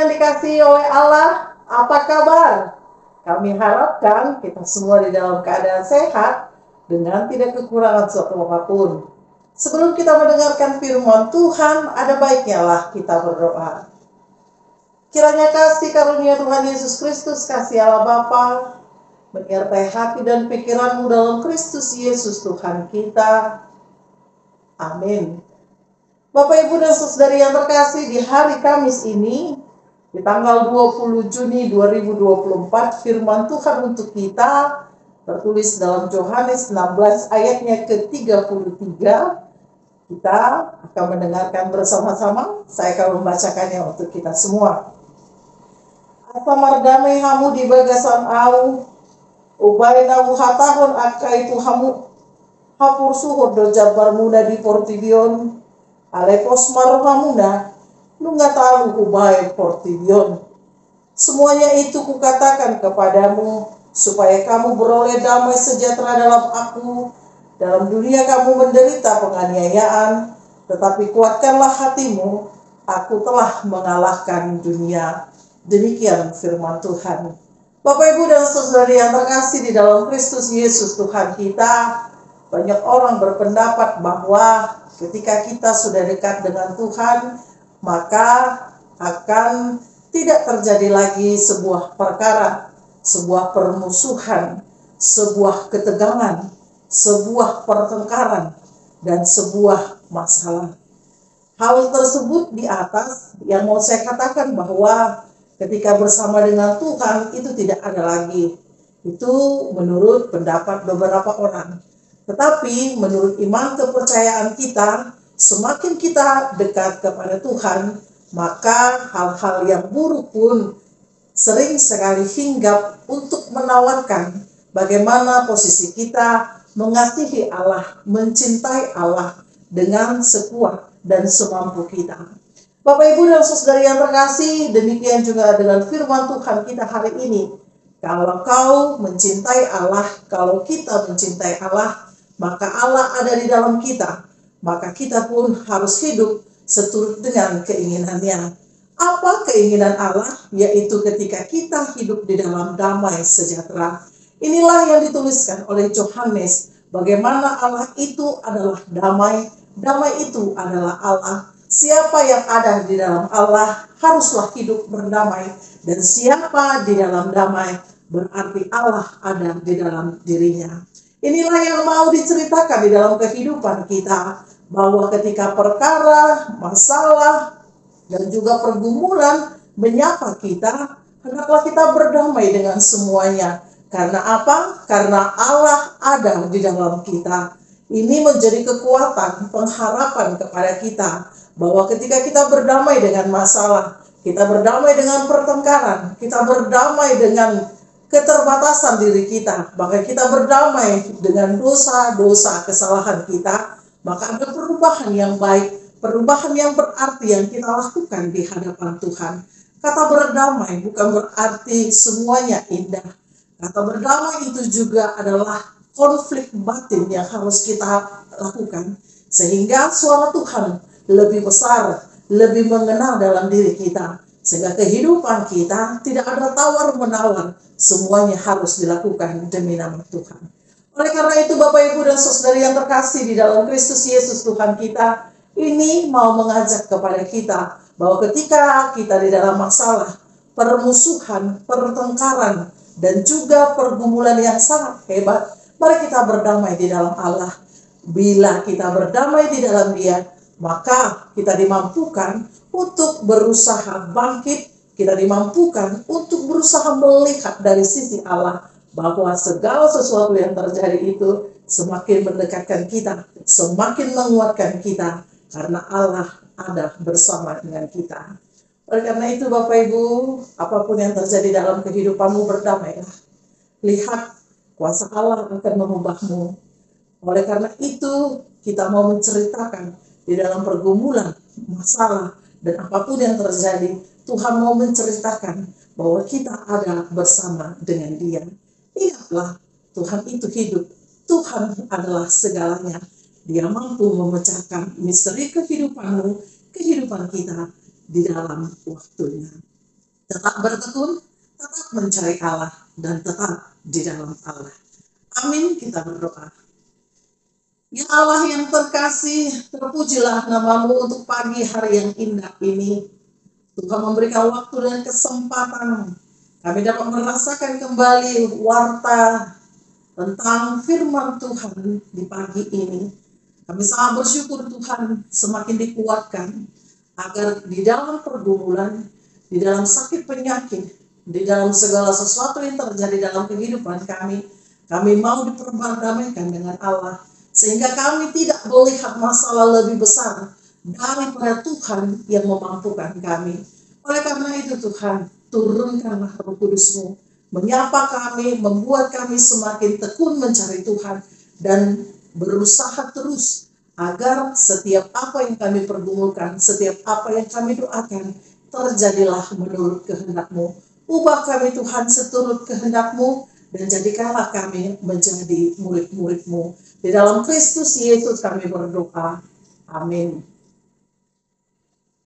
yang dikasihi oleh Allah, apa kabar? Kami harapkan kita semua di dalam keadaan sehat dengan tidak kekurangan suatu apapun. Sebelum kita mendengarkan firman Tuhan, ada baiknya lah kita berdoa. Kiranya kasih karunia Tuhan Yesus Kristus, kasih Allah Bapa, menyertai hati dan pikiranmu dalam Kristus Yesus Tuhan kita. Amin. Bapak, Ibu, dan saudari yang terkasih, di hari Kamis ini, di tanggal 20 Juni 2024, firman Tuhan untuk kita tertulis dalam Yohanes 16 ayatnya ke-33. Kita akan mendengarkan bersama-sama. Saya akan membacakannya untuk kita semua. Asa mardamai hamu di bagasan au, ubay na buhatahon akai tu hamu hapur suhur do jabar muda di portibion, alekos marohamuna, lu nggak tahu ubay portibion. Semuanya itu kukatakan kepadamu, supaya kamu beroleh damai sejahtera dalam aku. Dalam dunia kamu menderita penganiayaan, tetapi kuatkanlah hatimu, aku telah mengalahkan dunia. Demikian firman Tuhan. Bapak, Ibu, dan saudari yang terkasih di dalam Kristus Yesus Tuhan kita, banyak orang berpendapat bahwa ketika kita sudah dekat dengan Tuhan, maka akan tidak terjadi lagi sebuah perkara, sebuah permusuhan, sebuah ketegangan, sebuah pertengkaran, dan sebuah masalah. Hal tersebut di atas yang mau saya katakan bahwa ketika bersama dengan Tuhan itu tidak ada lagi. Itu menurut pendapat beberapa orang. Tetapi menurut iman kepercayaan kita, semakin kita dekat kepada Tuhan, maka hal-hal yang buruk pun sering sekali hinggap untuk menawarkan bagaimana posisi kita mengasihi Allah, mencintai Allah dengan sekuat dan semampu kita. Bapak, Ibu, dan saudari yang terkasih, demikian juga dengan firman Tuhan kita hari ini. Kalau kau mencintai Allah, kalau kita mencintai Allah, maka Allah ada di dalam kita. Maka kita pun harus hidup seturut dengan keinginannya. Apa keinginan Allah? Yaitu ketika kita hidup di dalam damai sejahtera. Inilah yang dituliskan oleh Yohanes. Bagaimana Allah itu adalah damai. Damai itu adalah Allah. Siapa yang ada di dalam Allah haruslah hidup berdamai. Dan siapa di dalam damai berarti Allah ada di dalam dirinya. Inilah yang mau diceritakan di dalam kehidupan kita. Bahwa ketika perkara, masalah, dan juga pergumulan menyapa kita, hendaklah kita berdamai dengan semuanya. Karena apa? Karena Allah ada di dalam kita. Ini menjadi kekuatan, pengharapan kepada kita. Bahwa ketika kita berdamai dengan masalah, kita berdamai dengan pertengkaran, kita berdamai dengan keterbatasan diri kita, bahkan kita berdamai dengan dosa-dosa kesalahan kita, maka ada perubahan yang baik, perubahan yang berarti yang kita lakukan di hadapan Tuhan. Kata berdamai bukan berarti semuanya indah. Kata berdamai itu juga adalah konflik batin yang harus kita lakukan. Sehingga suara Tuhan lebih besar, lebih mengenal dalam diri kita. Sehingga kehidupan kita tidak ada tawar-menawar. Semuanya harus dilakukan demi nama Tuhan. Oleh karena itu, Bapak, Ibu, dan saudari yang terkasih di dalam Kristus Yesus Tuhan kita, ini mau mengajak kepada kita bahwa ketika kita di dalam masalah, permusuhan, pertengkaran, dan juga pergumulan yang sangat hebat, mari kita berdamai di dalam Allah. Bila kita berdamai di dalam Dia, maka kita dimampukan untuk berusaha bangkit, kita dimampukan untuk berusaha melihat dari sisi Allah, bahwa segala sesuatu yang terjadi itu semakin mendekatkan kita, semakin menguatkan kita, karena Allah ada bersama dengan kita. Oleh karena itu, Bapak, Ibu, apapun yang terjadi dalam kehidupanmu, berdamailah. Lihat, kuasa Allah akan mengubahmu. Oleh karena itu, kita mau menceritakan di dalam pergumulan, masalah, dan apapun yang terjadi, Tuhan mau menceritakan bahwa kita ada bersama dengan Dia. Ingatlah, Tuhan itu hidup. Tuhan adalah segalanya. Dia mampu memecahkan misteri kehidupanmu, kehidupan kita di dalam waktunya. tetap bertekun, tetap mencari Allah, dan tetap di dalam Allah. Amin, kita berdoa. Ya Allah yang terkasih, terpujilah namamu untuk pagi hari yang indah ini. Tuhan memberikan waktu dan kesempatan kami dapat merasakan kembali warta tentang firman Tuhan di pagi ini. Kami sangat bersyukur Tuhan semakin dikuatkan agar di dalam pergumulan, di dalam sakit penyakit, di dalam segala sesuatu yang terjadi dalam kehidupan kami mau diperdamaikan dengan Allah. Sehingga kami tidak melihat masalah lebih besar daripada Tuhan yang memampukan kami. Oleh karena itu Tuhan, turunkanlah Roh Kudus-Mu, menyapa kami, membuat kami semakin tekun mencari Tuhan, dan berusaha terus agar setiap apa yang kami pergumulkan, setiap apa yang kami doakan, terjadilah menurut kehendak-Mu. Ubah kami Tuhan seturut kehendak-Mu, dan jadikanlah kami menjadi murid-murid-Mu. Di dalam Kristus Yesus kami berdoa. Amin.